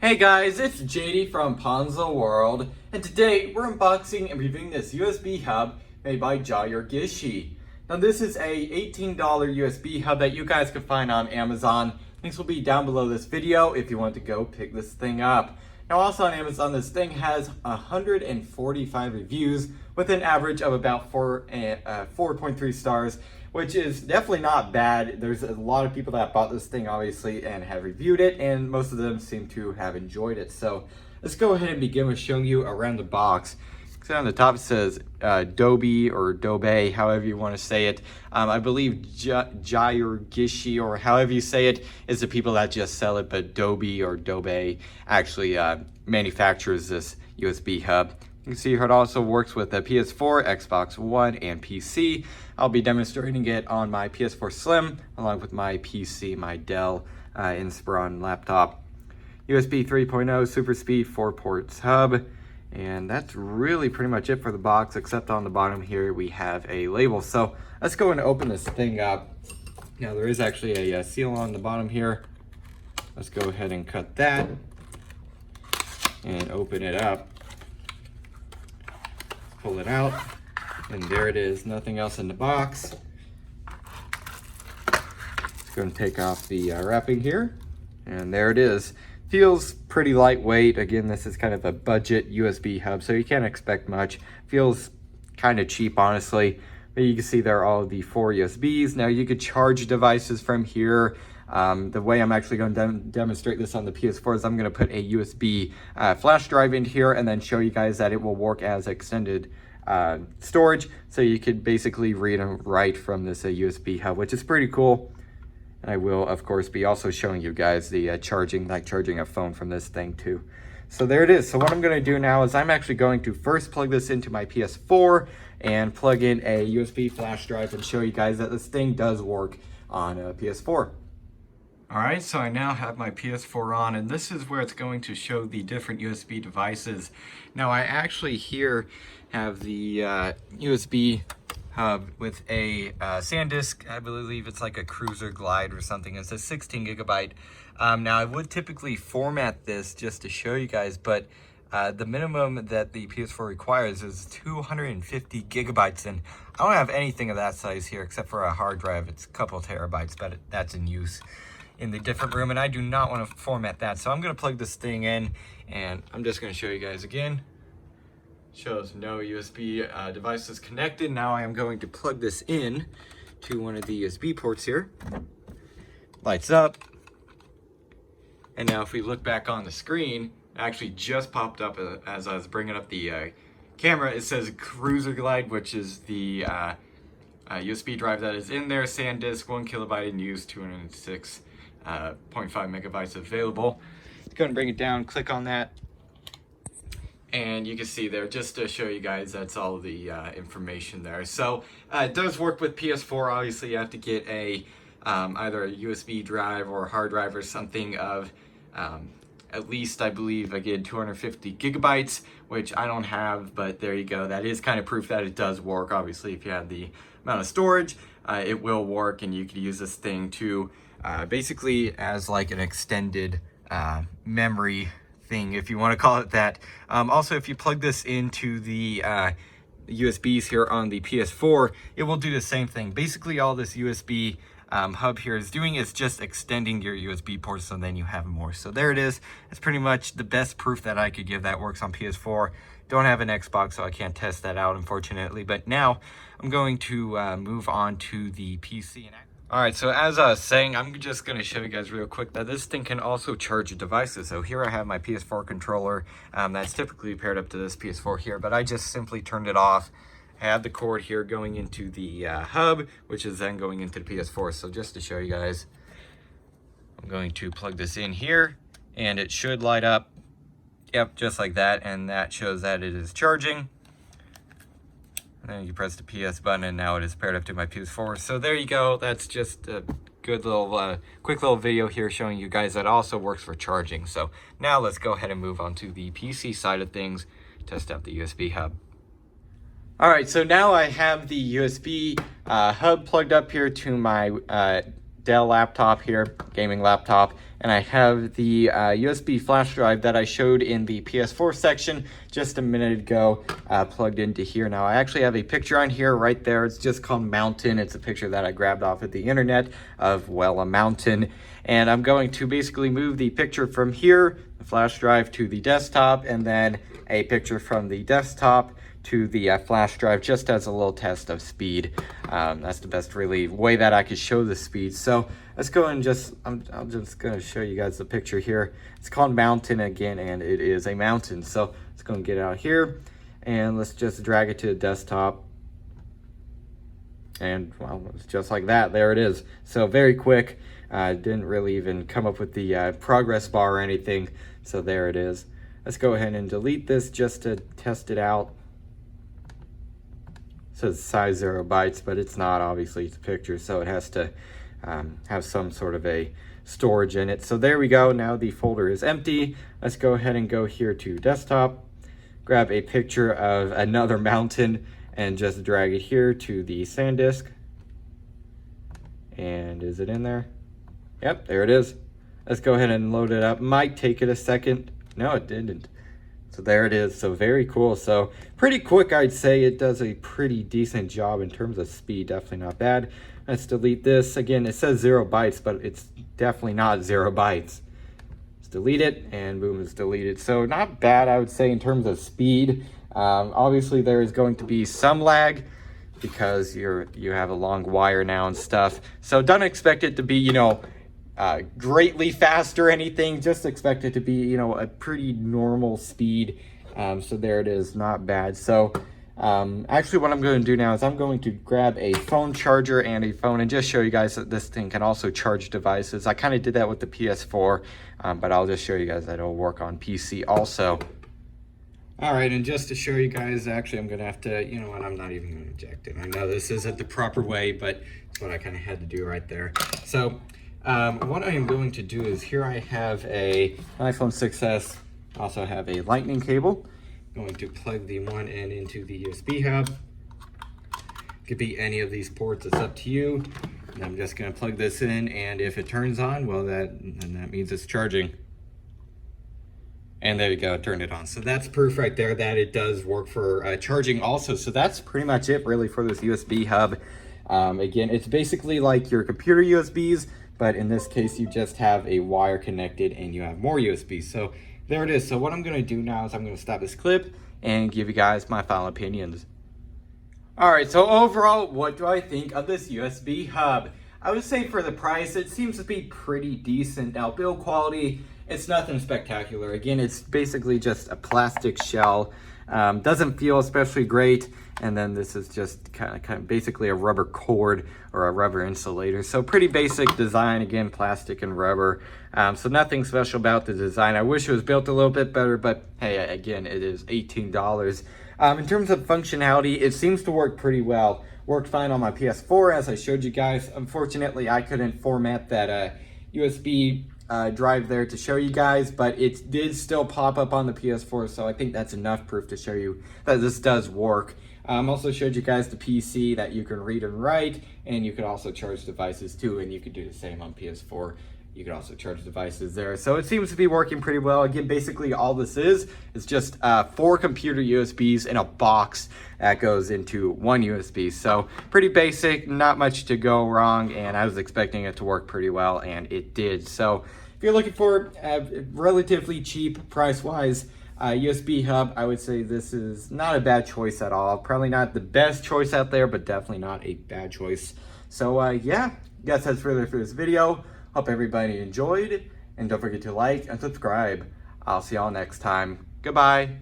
Hey guys, it's JD from Ponzo World, and today we're unboxing and reviewing this USB hub made by GYORGKSHI. Now this is a $18 USB hub that you guys can find on Amazon. Links will be down below this video if you want to go pick this thing up. Now also on Amazon, this thing has 145 reviews with an average of about 4.3 stars, which is definitely not bad. There's a lot of people that bought this thing obviously and have reviewed it, and most of them seem to have enjoyed it. So let's go ahead and begin with showing you around the box. So on the top it says Dobe or Dobe, however you want to say it. I believe GYORGKSHI, or however you say it, is the people that just sell it, but Dobe or Dobe actually manufactures this USB hub. You can see here it also works with the Ps4, Xbox One, and PC. I'll be demonstrating it on my Ps4 Slim, along with my PC, my Dell Inspiron laptop. USB 3.0 Super Speed 4 ports hub. And that's really pretty much it for the box, except on the bottom here we have a label. So let's go and open this thing up. Now there is actually a seal on the bottom here. Let's go ahead and cut that and open it up. Pull it out, and there it is, nothing else in the box. Just going to take off the wrapping here, and there it is. Feels pretty lightweight. Again, this is kind of a budget USB hub, so you can't expect much. Feels kind of cheap, honestly. But you can see there are all the 4 USBs. Now you could charge devices from here. The way I'm actually going to demonstrate this on the PS4 is I'm going to put a USB flash drive in here and then show you guys that it will work as extended storage. So you could basically read and write from this USB hub, which is pretty cool. And I will, of course, be also showing you guys the charging a phone from this thing too. So there it is. So what I'm going to do now is I'm actually going to first plug this into my PS4 and plug in a USB flash drive and show you guys that this thing does work on a PS4. Alright, so I now have my PS4 on, and this is where it's going to show the different USB devices. Now I actually here have the USB hub with a SanDisk. I believe it's like a Cruiser Glide or something. It's a 16 gigabyte. Now I would typically format this just to show you guys, but the minimum that the PS4 requires is 250 gigabytes, and I don't have anything of that size here except for a hard drive. It's a couple terabytes, but that's in use in the different room, and I do not want to format that. So I'm going to plug this thing in, and I'm just going to show you guys again. Shows no USB devices connected. Now I am going to plug this in to one of the USB ports here. Lights up. And now if we look back on the screen, it actually just popped up as I was bringing up the camera. It says Cruiser Glide, which is the USB drive that is in there. SanDisk, 1 kilobyte in use, 206.5 megabytes available. Go and bring it down, click on that, and you can see there, just to show you guys, that's all the information there. So it does work with PS4. Obviously you have to get a either a USB drive or a hard drive or something of at least, I believe, again, 250 gigabytes, which I don't have, but there you go. That is kind of proof that it does work. Obviously, if you have the amount of storage, it will work, and you could use this thing to basically as like an extended memory thing, if you want to call it that. Also, if you plug this into the USBs here on the PS4, it will do the same thing. Basically, all this USB hub here is doing is just extending your USB ports, so then you have more. So there it is. It's pretty much the best proof that I could give that works on PS4. Don't have an Xbox, so I can't test that out, unfortunately. But now I'm going to move on to the PC. Alright, so as I was saying, I'm just going to show you guys real quick that this thing can also charge devices. So here I have my PS4 controller that's typically paired up to this PS4 here, but I just simply turned it off. I have the cord here going into the hub, which is then going into the PS4. So just to show you guys, I'm going to plug this in here, and it should light up. Yep, just like that, and that shows that it is charging. And then you press the PS button, and now it is paired up to my PS4. So there you go. That's just a good little, quick little video here showing you guys that also works for charging. So now let's go ahead and move on to the PC side of things, test out the USB hub. All right, so now I have the USB hub plugged up here to my Dell laptop here, gaming laptop, and I have the USB flash drive that I showed in the PS4 section just a minute ago plugged into here. Now I actually have a picture on here right there. It's just called Mountain. It's a picture that I grabbed off of the internet of, well, a mountain. And I'm going to basically move the picture from here, the flash drive, to the desktop, and then a picture from the desktop to the flash drive, just as a little test of speed. That's the best really way that I could show the speed. So let's go and I'm just gonna show you guys the picture here. It's called Mountain again, and it is a mountain. So let's go and get it out here, and let's just drag it to the desktop. And well, it's just like that. There it is. So very quick. Didn't really even come up with the progress bar or anything. So there it is. Let's go ahead and delete this just to test it out. It says size 0 bytes, but it's not, obviously it's a picture, so it has to have some sort of a storage in it. So there we go. Now the folder is empty. Let's go ahead and go here to desktop, grab a picture of another mountain, and just drag it here to the SanDisk. And is it in there? Yep, there it is. Let's go ahead and load it up. Might take it a second. No, it didn't. So there it is. So very cool. So pretty quick, I'd say. It does a pretty decent job in terms of speed. Definitely not bad. Let's delete this. Again, it says 0 bytes, but it's definitely not 0 bytes. Let's delete it, and boom, it's deleted. So not bad, I would say, in terms of speed. Obviously, there is going to be some lag because you have a long wire now and stuff. So don't expect it to be, you know, greatly fast or anything. Just expect it to be, you know, a pretty normal speed. So there it is, not bad. So actually what I'm going to do now is I'm going to grab a phone charger and a phone and just show you guys that this thing can also charge devices. I kind of did that with the PS4, but I'll just show you guys that it'll work on PC also. All right, and just to show you guys, actually I'm going to have to, you know what, I'm not even going to eject it. I know this isn't the proper way, but it's what I kind of had to do right there. So what I am going to do is, here I have a iPhone 6s, also have a lightning cable. I'm going to plug the one end into the USB hub. Could be any of these ports, it's up to you. And I'm just going to plug this in, and if it turns on, well, then that means it's charging. And there you go, turned it on. So that's proof right there that it does work for charging also. So that's pretty much it really for this USB hub. Again, it's basically like your computer USBs, but in this case, you just have a wire connected and you have more USBs. So there it is. So what I'm gonna do now is I'm gonna stop this clip and give you guys my final opinions. All right, so overall, what do I think of this USB hub? I would say for the price, it seems to be pretty decent. Now, build quality, it's nothing spectacular. Again, it's basically just a plastic shell. Doesn't feel especially great. And then this is just kind of basically a rubber cord or a rubber insulator. So pretty basic design, again, plastic and rubber. So nothing special about the design. I wish it was built a little bit better, but hey, again, it is $18. In terms of functionality, it seems to work pretty well. Worked fine on my PS4, as I showed you guys. Unfortunately, I couldn't format that USB drive there to show you guys, but it did still pop up on the PS4, so I think that's enough proof to show you that this does work. Also showed you guys the PC that you can read and write, and you could also charge devices too, and you could do the same on PS4. You could also charge devices there. So it seems to be working pretty well. Again, basically all this is just 4 computer USBs in a box that goes into one USB. So pretty basic, not much to go wrong, and I was expecting it to work pretty well, and it did. So if you're looking for relatively cheap price-wise USB hub, I would say this is not a bad choice at all. Probably not the best choice out there, but definitely not a bad choice. So yeah, guess that's really for this video. Hope everybody enjoyed, and don't forget to like and subscribe. I'll see y'all next time. Goodbye.